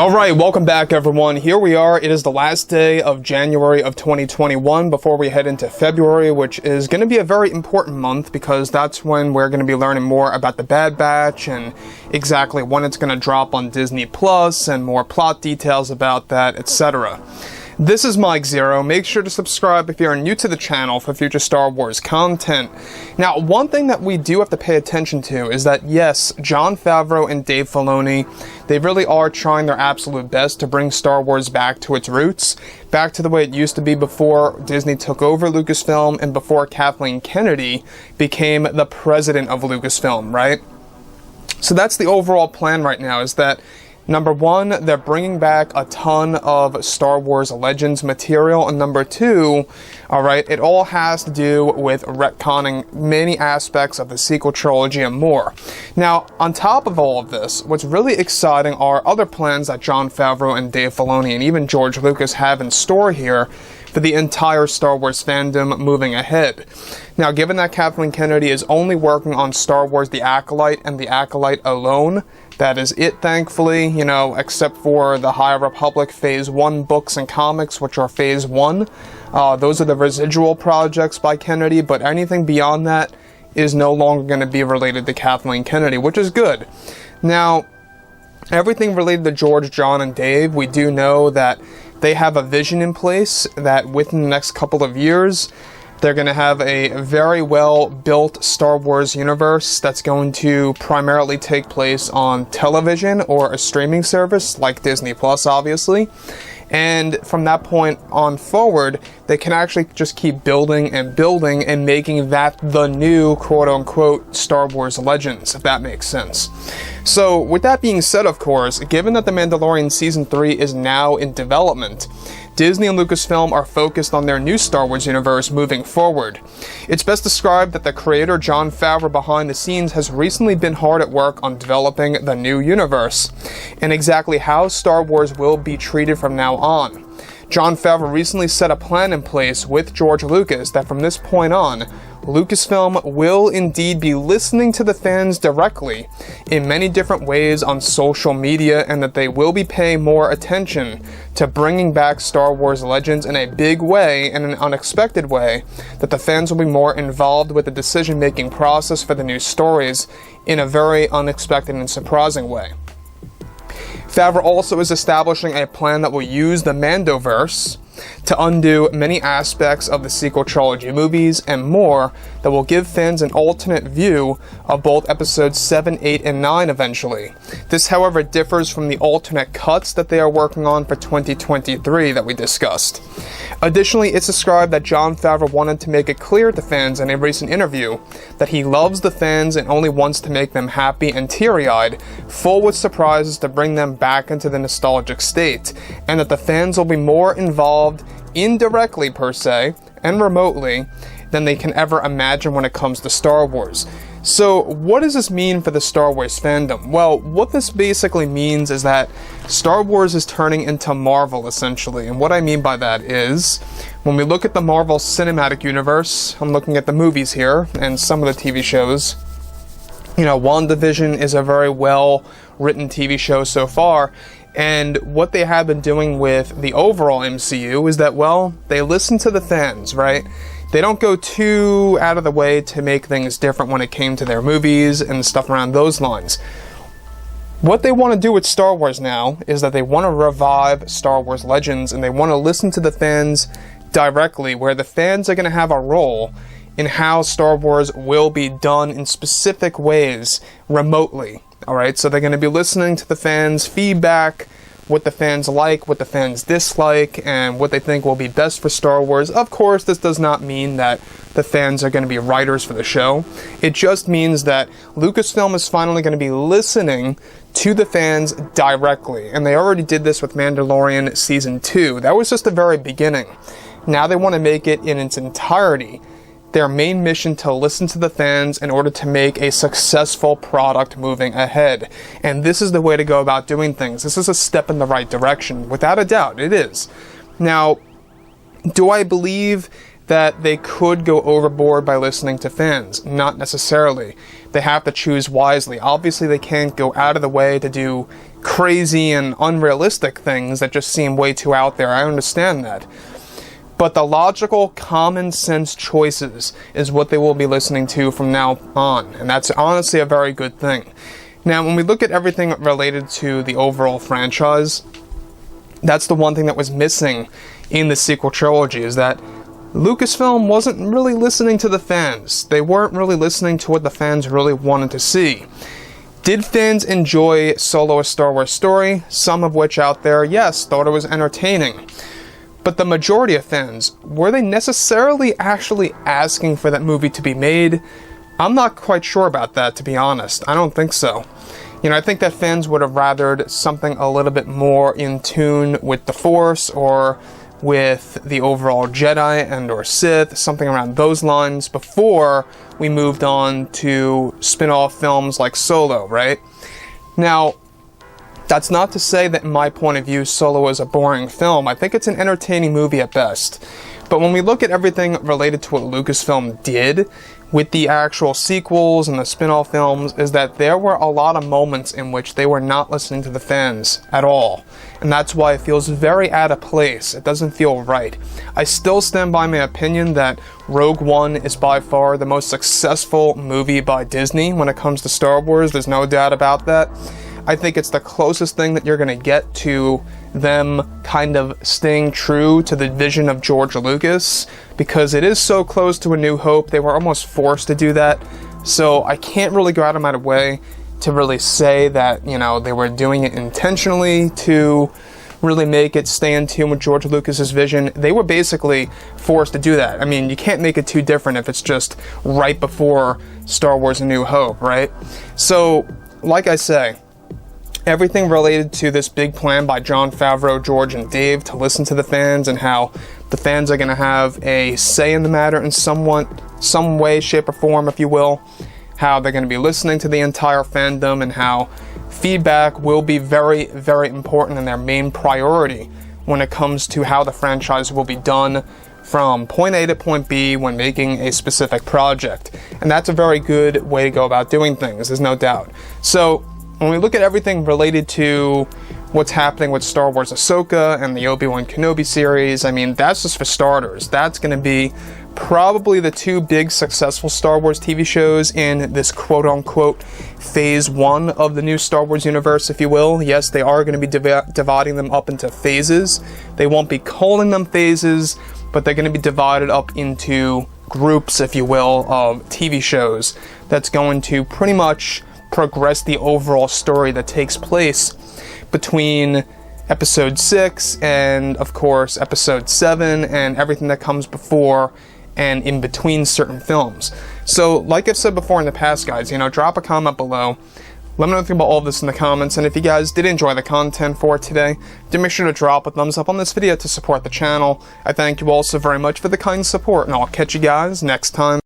Alright, welcome back everyone. Here we are. It is the last day of January of 2021 before we head into February, which is going to be a very important month because that's when we're going to be learning more about the Bad Batch and exactly when it's going to drop on Disney Plus and more plot details about that, etc. This is Mike Zero. Make sure to subscribe if you're new to the channel for future Star Wars content. Now, one thing that we do have to pay attention to is that, yes, Jon Favreau and Dave Filoni, they really are trying their absolute best to bring Star Wars back to its roots, back to the way it used to be before Disney took over Lucasfilm and before Kathleen Kennedy became the president of Lucasfilm, right? So that's the overall plan right now, is that number one, they're bringing back a ton of Star Wars Legends material, and number two, alright, it all has to do with retconning many aspects of the sequel trilogy and more. Now, on top of all of this, what's really exciting are other plans that Jon Favreau and Dave Filoni and even George Lucas have in store here for the entire Star Wars fandom moving ahead. Now, given that Kathleen Kennedy is only working on Star Wars The Acolyte and The Acolyte alone, that is it, thankfully, you know, except for the High Republic Phase 1 books and comics, which are Phase 1. Those are the residual projects by Kennedy, but anything beyond that is no longer going to be related to Kathleen Kennedy, which is good. Now, everything related to George, John, and Dave, we do know that they have a vision in place that within the next couple of years, they're going to have a very well-built Star Wars universe that's going to primarily take place on television or a streaming service like Disney Plus, obviously. And from that point on forward, they can actually just keep building and making that the new quote-unquote Star Wars Legends, if that makes sense. So, with that being said, of course, given that The Mandalorian Season 3 is now in development, Disney and Lucasfilm are focused on their new Star Wars universe moving forward. It's best described that the creator Jon Favreau behind the scenes has recently been hard at work on developing the new universe, and exactly how Star Wars will be treated from now on. Jon Favreau recently set a plan in place with George Lucas that from this point on, Lucasfilm will indeed be listening to the fans directly in many different ways on social media, and that they will be paying more attention to bringing back Star Wars Legends in a big way and an unexpected way, that the fans will be more involved with the decision-making process for the new stories in a very unexpected and surprising way. Favreau also is establishing a plan that will use the Mandoverse to undo many aspects of the sequel trilogy movies and more, that will give fans an alternate view of both episodes 7, 8, and 9 eventually. This, however, differs from the alternate cuts that they are working on for 2023 that we discussed. Additionally, it's described that Jon Favreau wanted to make it clear to fans in a recent interview that he loves the fans and only wants to make them happy and teary-eyed, full with surprises to bring them back into the nostalgic state, and that the fans will be more involved indirectly per se and remotely than they can ever imagine when it comes to Star Wars. So what does this mean for the Star Wars fandom? Well, what this basically means is that Star Wars is turning into Marvel, essentially. And what I mean by that is, when we look at the Marvel Cinematic Universe, I'm looking at the movies here and some of the TV shows. You know, WandaVision is a very well-written TV show so far. And what they have been doing with the overall MCU is that, well, they listen to the fans, right? They don't go too out of the way to make things different when it came to their movies and stuff around those lines. What they want to do with Star Wars now is that they want to revive Star Wars Legends, and they want to listen to the fans directly, where the fans are going to have a role in how Star Wars will be done in specific ways remotely. Alright, so they're going to be listening to the fans' feedback, what the fans like, what the fans dislike, and what they think will be best for Star Wars. Of course, this does not mean that the fans are going to be writers for the show. It just means that Lucasfilm is finally going to be listening to the fans directly. And they already did this with Mandalorian Season 2. That was just the very beginning. Now they want to make it in its entirety their main mission to listen to the fans in order to make a successful product moving ahead. And this is the way to go about doing things. This is a step in the right direction. Without a doubt, it is. Now, do I believe that they could go overboard by listening to fans? Not necessarily. They have to choose wisely. Obviously, they can't go out of the way to do crazy and unrealistic things that just seem way too out there. I understand that. But the logical, common sense choices is what they will be listening to from now on. And that's honestly a very good thing. Now, when we look at everything related to the overall franchise, that's the one thing that was missing in the sequel trilogy, is that Lucasfilm wasn't really listening to the fans. They weren't really listening to what the fans really wanted to see. Did fans enjoy Solo: A Star Wars Story? Some of which out there, yes, thought it was entertaining. But the majority of fans, were they necessarily actually asking for that movie to be made? I'm not quite sure about that, to be honest. I don't think so. I think that fans would have rathered something a little bit more in tune with the Force, or with the overall Jedi and or Sith, something around those lines, before we moved on to spin-off films like Solo, right? Now, that's not to say that in my point of view Solo is a boring film. I think it's an entertaining movie at best. But when we look at everything related to what Lucasfilm did with the actual sequels and the spin-off films, is that there were a lot of moments in which they were not listening to the fans at all. And that's why it feels very out of place. It doesn't feel right. I still stand by my opinion that Rogue One is by far the most successful movie by Disney when it comes to Star Wars. There's no doubt about that. I think it's the closest thing that you're going to get to them kind of staying true to the vision of George Lucas, because it is so close to A New Hope. They were almost forced to do that. So I can't really go out of my way to really say that, they were doing it intentionally to really make it stay in tune with George Lucas's vision. They were basically forced to do that. I mean, you can't make it too different if it's just right before Star Wars: A New Hope, right? So, like I say, everything related to this big plan by Jon Favreau, George, and Dave to listen to the fans, and how the fans are going to have a say in the matter in some way, shape, or form, if you will. How they're going to be listening to the entire fandom, and how feedback will be very, very important and their main priority when it comes to how the franchise will be done from point A to point B when making a specific project. And that's a very good way to go about doing things, there's no doubt. So, when we look at everything related to what's happening with Star Wars Ahsoka and the Obi-Wan Kenobi series, I mean, that's just for starters. That's going to be probably the two big successful Star Wars TV shows in this quote-unquote Phase 1 of the new Star Wars universe, if you will. Yes, they are going to be dividing them up into phases. They won't be calling them phases, but they're going to be divided up into groups, if you will, of TV shows that's going to pretty much progress the overall story that takes place between Episode 6 and, of course, Episode 7 and everything that comes before and in between certain films. So, like I've said before in the past, guys, drop a comment below. Let me know what you think about all of this in the comments, and if you guys did enjoy the content for today, do make sure to drop a thumbs up on this video to support the channel. I thank you all so very much for the kind support, and I'll catch you guys next time.